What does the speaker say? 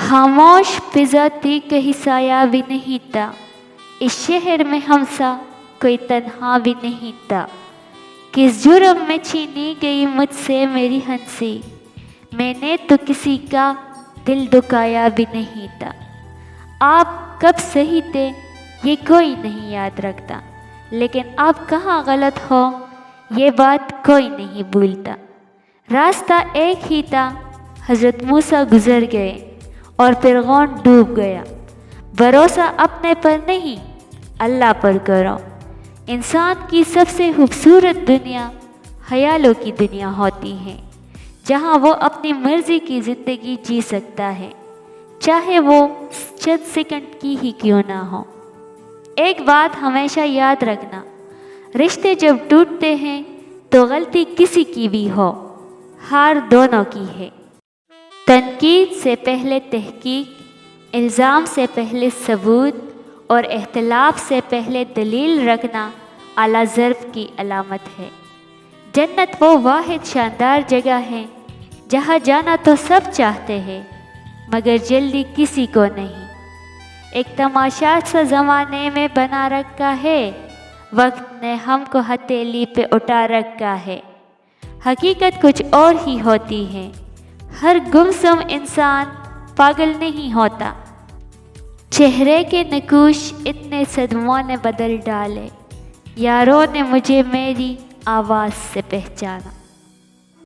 خاموش فضا تھی، کہیں سایہ بھی نہیں تھا، اس شہر میں ہمسا کوئی تنہا بھی نہیں تھا، کس جرم میں چھینی گئی مجھ سے میری ہنسی، میں نے تو کسی کا دل دکھایا بھی نہیں تھا۔ آپ کب صحیح تھے یہ کوئی نہیں یاد رکھتا، لیکن آپ کہاں غلط ہو یہ بات کوئی نہیں بھولتا۔ راستہ ایک ہی تھا، حضرت موسیٰ گزر گئے اور فرعون ڈوب گیا۔ بھروسہ اپنے پر نہیں اللہ پر کرو۔ انسان کی سب سے خوبصورت دنیا خیالوں کی دنیا ہوتی ہے، جہاں وہ اپنی مرضی کی زندگی جی سکتا ہے، چاہے وہ چند سیکنڈ کی ہی کیوں نہ ہو۔ ایک بات ہمیشہ یاد رکھنا، رشتے جب ٹوٹتے ہیں تو غلطی کسی کی بھی ہو، ہار دونوں کی ہے۔ تنقید سے پہلے تحقیق، الزام سے پہلے ثبوت اور اختلاف سے پہلے دلیل رکھنا اعلیٰ ضرب کی علامت ہے۔ جنت وہ واحد شاندار جگہ ہے جہاں جانا تو سب چاہتے ہیں مگر جلدی کسی کو نہیں۔ ایک تماشا سا زمانے میں بنا رکھا ہے، وقت نے ہم کو ہتھیلی پہ اٹھا رکھا ہے۔ حقیقت کچھ اور ہی ہوتی ہے، ہر گمسم انسان پاگل نہیں ہوتا۔ چہرے کے نقوش اتنے صدموں نے بدل ڈالے، یاروں نے مجھے میری آواز سے پہچانا۔